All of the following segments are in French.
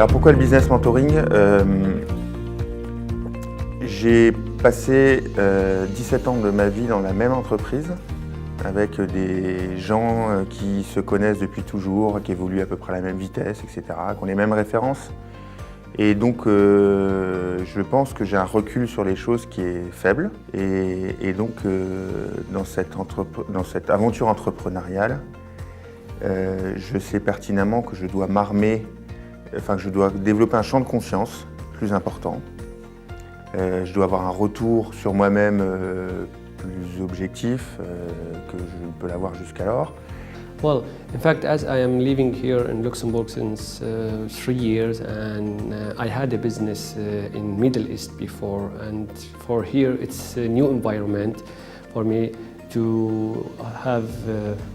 Alors pourquoi le business mentoring? J'ai passé 17 ans de ma vie dans la même entreprise avec des gens qui se connaissent depuis toujours, qui évoluent à peu près à la même vitesse, etc., qui ont les mêmes références. Et donc je pense que j'ai un recul sur les choses qui est faible. Et donc dans cette aventure entrepreneuriale, je sais pertinemment que je dois que je dois développer un champ de conscience plus important. Je dois avoir un retour sur moi-même plus objectif que je ne peux l'avoir jusqu'alors. Well, in fact, as I am living here in Luxembourg since 3 years, and I had a business in Middle East before, and for here it's a new environment for me to have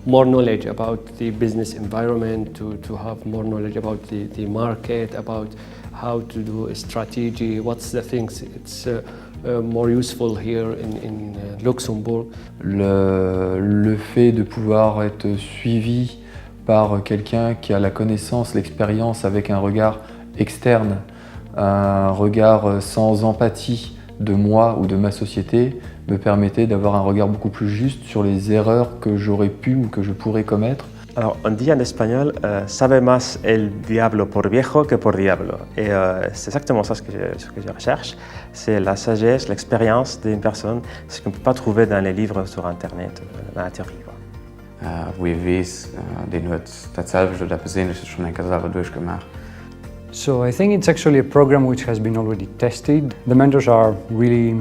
more knowledge about the business environment, to have more knowledge about the market, about how to do a strategy, what's the things it's more useful here in Luxembourg. Le fait de pouvoir être suivi par quelqu'un qui a la connaissance, l'expérience avec un regard externe, un regard sans empathie de moi ou de ma société, me permettait d'avoir un regard beaucoup plus juste sur les erreurs que j'aurais pu ou que je pourrais commettre. Alors, on dit en espagnol, sabe más el diablo por viejo que por diablo. Et c'est exactement ça ce que je recherche. C'est la sagesse, l'expérience d'une personne, ce qu'on ne peut pas trouver dans les livres sur Internet, dans la théorie. Wo ihr weiß, den hat tatsächlich oder persönlich schon eine Sache durchgemacht. So I think it's actually a program which has been already tested. The mentors are really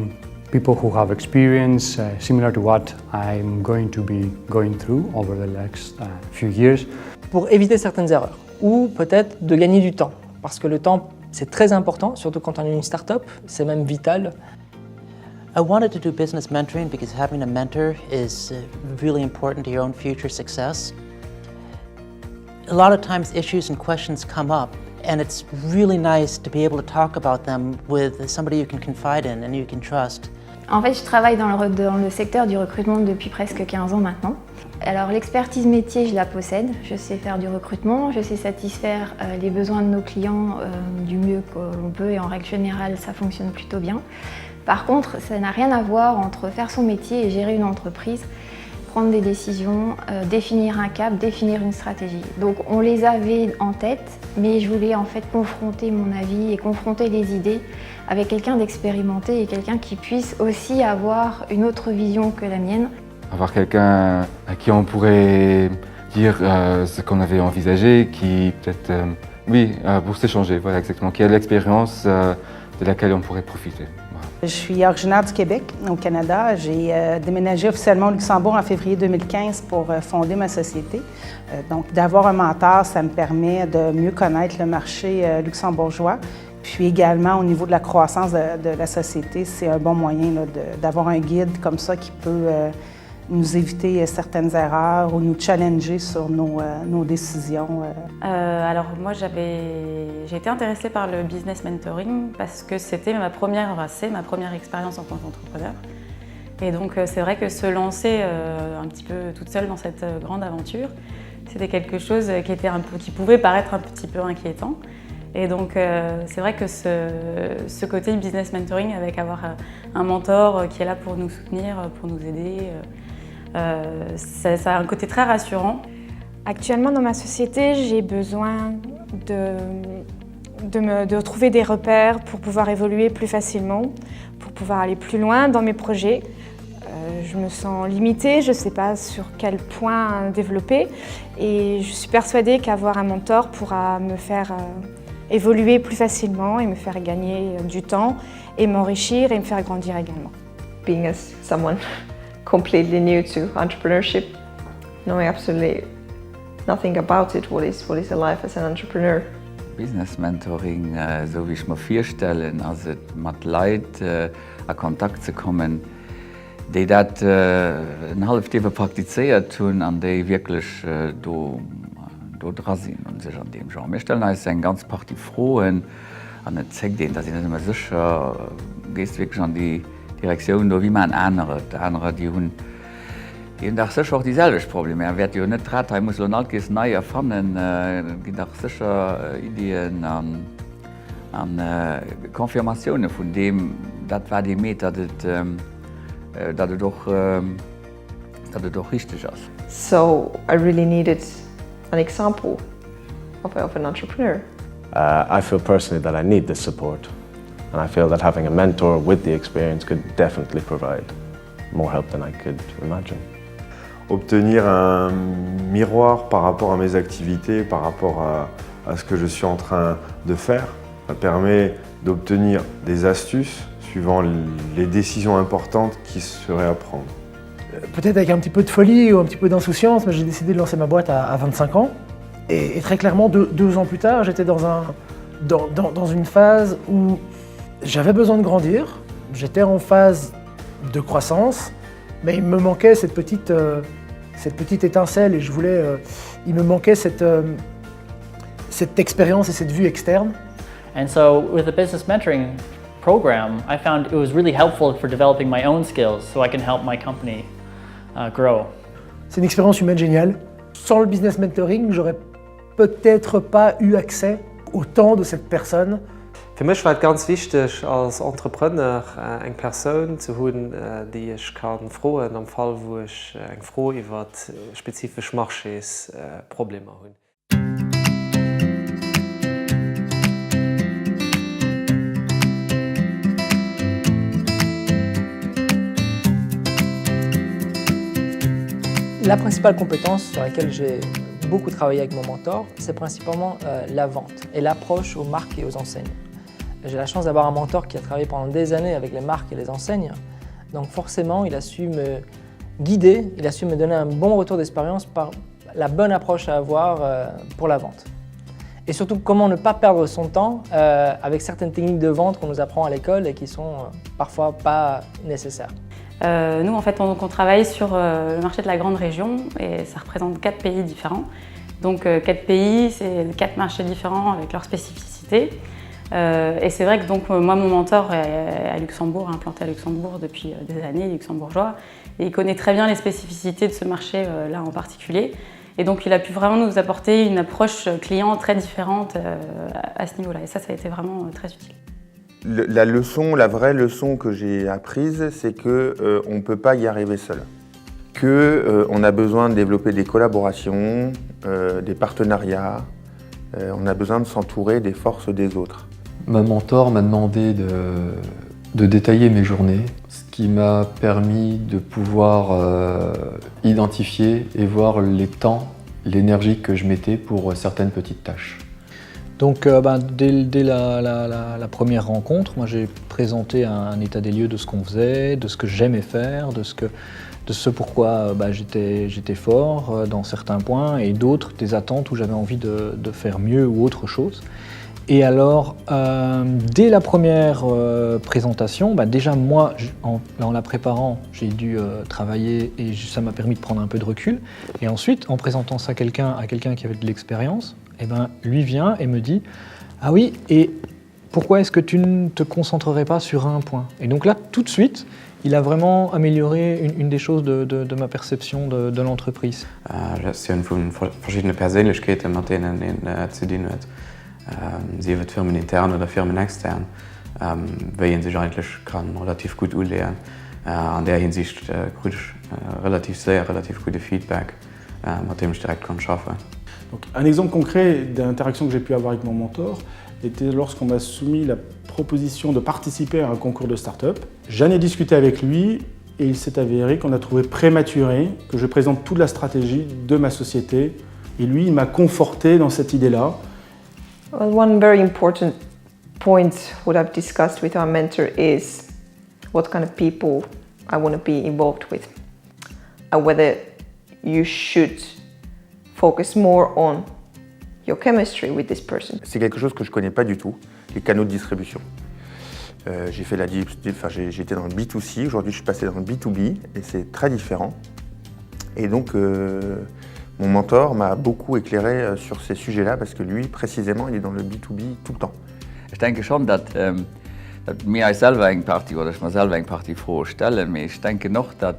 people who have experience similar to what I'm going to be going through over the next few years. Pour éviter certaines erreurs ou peut-être de gagner du temps parce que le temps c'est très important, surtout quand on est une start-up, c'est même vital. I wanted to do business mentoring because having a mentor is really important to your own future success. A lot of times issues and questions come up and it's really nice to be able to talk about them with somebody you can confide in and you can trust. En fait, je travaille dans le secteur du recrutement depuis presque 15 ans maintenant. Alors l'expertise métier, je la possède. Je sais faire du recrutement, je sais satisfaire les besoins de nos clients du mieux que l'on peut et en règle générale, ça fonctionne plutôt bien. Par contre, ça n'a rien à voir entre faire son métier et gérer une entreprise, prendre des décisions, définir un cap, définir une stratégie. Donc on les avait en tête, mais je voulais en fait confronter mon avis et confronter les idées avec quelqu'un d'expérimenté et quelqu'un qui puisse aussi avoir une autre vision que la mienne. Avoir quelqu'un à qui on pourrait dire ce qu'on avait envisagé, qui peut-être, pour s'échanger, voilà exactement, qui a l'expérience de laquelle on pourrait profiter. Je suis originaire du Québec, au Canada. J'ai déménagé officiellement au Luxembourg en février 2015 pour fonder ma société. Donc, d'avoir un mentor, ça me permet de mieux connaître le marché luxembourgeois. Puis également, au niveau de la croissance de la société, c'est un bon moyen d'avoir un guide comme ça qui peut nous éviter certaines erreurs ou nous challenger sur nos décisions. Alors moi, j'ai été intéressée par le business mentoring parce que c'est ma première expérience en tant qu'entrepreneur. Et donc c'est vrai que se lancer un petit peu toute seule dans cette grande aventure, c'était quelque chose qui pouvait paraître un petit peu inquiétant. Et donc c'est vrai que ce côté business mentoring avec avoir un mentor qui est là pour nous soutenir, pour nous aider, ça a un côté très rassurant. Actuellement dans ma société, j'ai besoin de trouver des repères pour pouvoir évoluer plus facilement, pour pouvoir aller plus loin dans mes projets. Je me sens limitée, je ne sais pas sur quel point développer et je suis persuadée qu'avoir un mentor pourra me faire évoluer plus facilement et me faire gagner du temps et m'enrichir et me faire grandir également. Being as someone completely new to entrepreneurship, knowing absolutely nothing about it, what is a life as an entrepreneur. Business Mentoring, so wie ich mir vorstellen, also mit Leuten in Kontakt zu kommen, die das ein halbes Jahr praktiziert haben und die wirklich dran sind und sich an dem Genre. Wir stellen uns eine ganze Partie Fragen und es zeigt denen, dass ich nicht immer sicher gehst wirklich an die Direktion, wie man andere, die haben doch sicher auch dieselben Probleme. Er wird ja nicht trauen, er muss noch alles neu erfahren, gibt auch sicher Ideen. an Konfirmationune vun dem, dat war de Met, dat doch richtig ass. So I really needed an example of an entrepreneur. I feel personally that I need this support, and I feel that having a mentor with the experience could definitely provide more help than I could imagine. Obtenir un miroir par rapport à mes activités, par rapport à ce que je suis en train de faire, ça permet d'obtenir des astuces suivant les décisions importantes qui seraient à prendre. Peut-être avec un petit peu de folie ou un petit peu d'insouciance, mais j'ai décidé de lancer ma boîte à 25 ans. Et très clairement, 2 ans plus tard, j'étais dans une phase où j'avais besoin de grandir. J'étais en phase de croissance, mais il me manquait cette petite étincelle et il me manquait cette expérience et cette vue externe. And so with the business mentoring program, I found it was really helpful for developing my own skills so I can help my company grow. C'est une expérience humaine géniale. Sans le business mentoring, j'aurais peut-être pas eu accès au temps de cette personne. Für mich war es ganz wichtig, als Entrepreneur eine Person zu haben, die ich kann fragen am Fall, wo ich eine Frage über spezifische Marchés Probleme habe. La principale compétence sur laquelle j'ai beaucoup travaillé avec mon mentor, c'est principalement la vente et l'approche aux marques et aux enseignes. J'ai la chance d'avoir un mentor qui a travaillé pendant des années avec les marques et les enseignes, donc forcément il a su me guider, il a su me donner un bon retour d'expérience par la bonne approche à avoir pour la vente. Et surtout comment ne pas perdre son temps avec certaines techniques de vente qu'on nous apprend à l'école et qui sont parfois pas nécessaires. Nous, en fait, on travaille sur le marché de la grande région et ça représente 4 pays différents. Donc 4 pays, c'est 4 marchés différents avec leurs spécificités. Et c'est vrai que donc, moi, mon mentor est à Luxembourg, implanté à Luxembourg depuis des années, luxembourgeois. Et il connaît très bien les spécificités de ce marché-là en particulier. Et donc il a pu vraiment nous apporter une approche client très différente à ce niveau-là. Et ça a été vraiment très utile. La vraie leçon que j'ai apprise, c'est qu'on ne peut pas y arriver seul. Qu'on a besoin de développer des collaborations, des partenariats, on a besoin de s'entourer des forces des autres. Ma mentor m'a demandé de détailler mes journées, ce qui m'a permis de pouvoir identifier et voir les temps, l'énergie que je mettais pour certaines petites tâches. Donc dès la première rencontre, moi j'ai présenté un état des lieux de ce qu'on faisait, de ce que j'aimais faire, de ce pourquoi j'étais fort dans certains points et d'autres, des attentes où j'avais envie de faire mieux ou autre chose. Et alors, dès la première présentation, déjà moi, en la préparant, j'ai dû travailler et ça m'a permis de prendre un peu de recul. Et ensuite, en présentant ça à quelqu'un qui avait de l'expérience, lui vient et me dit « Ah oui, et pourquoi est-ce que tu ne te concentrerais pas sur un point ?» Et donc là, tout de suite, il a vraiment amélioré une des choses de ma perception de l'entreprise. Gestion von verschiedenen Persönlichkeiten, mit denen zu dienen hat. Sie wird Firmen intern oder Firmen extern, welchen sich eigentlich kann relativ gut anlernen. An der Hinsicht kriege ich relativ gute Feedback, mit dem ich direkt arbeiten kann. Donc, un exemple concret d'interaction que j'ai pu avoir avec mon mentor était lorsqu'on m'a soumis la proposition de participer à un concours de start-up. J'en ai discuté avec lui et il s'est avéré qu'on a trouvé prématuré que je présente toute la stratégie de ma société. Et lui, il m'a conforté dans cette idée-là. Well, one very important point what I've discussed with our mentor is what kind of people I want to be involved with and whether you should focus more on your chemistry with this person. C'est quelque chose que je ne connais pas du tout, les canaux de distribution. J'étais dans le B2C, aujourd'hui je suis passé dans le B2B et c'est très différent. Et donc mon mentor m'a beaucoup éclairé sur ces sujets-là parce que lui, précisément, il est dans le B2B tout le temps. Ich denke schon, dass mir als selber eine Party oder ich mir selber eine Party vorstellen, aber ich denke noch, dass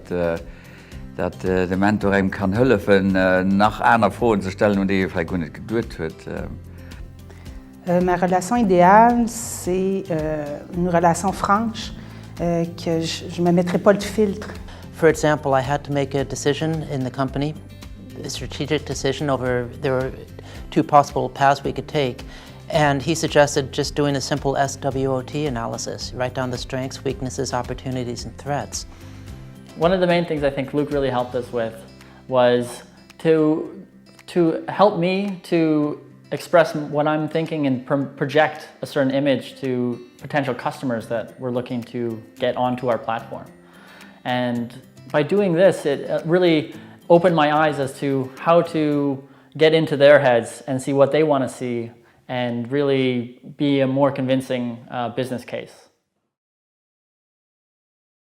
der Mentor ihm kann helfen, nach einer Frage zu stellen und die vielleicht gar nicht geduld hat. Ma relation idéale, c'est une relation franche, que je ne me mettrai pas de filtre. For example, I had to make a decision in the company, a strategic decision over, there were two possible paths we could take, and he suggested just doing a simple SWOT analysis, write down the strengths, weaknesses, opportunities, and threats. One of the main things I think Luke really helped us with was to help me to express what I'm thinking and project a certain image to potential customers that we're looking to get onto our platform. And by doing this, it really opened my eyes as to how to get into their heads and see what they want to see and really be a more convincing business case.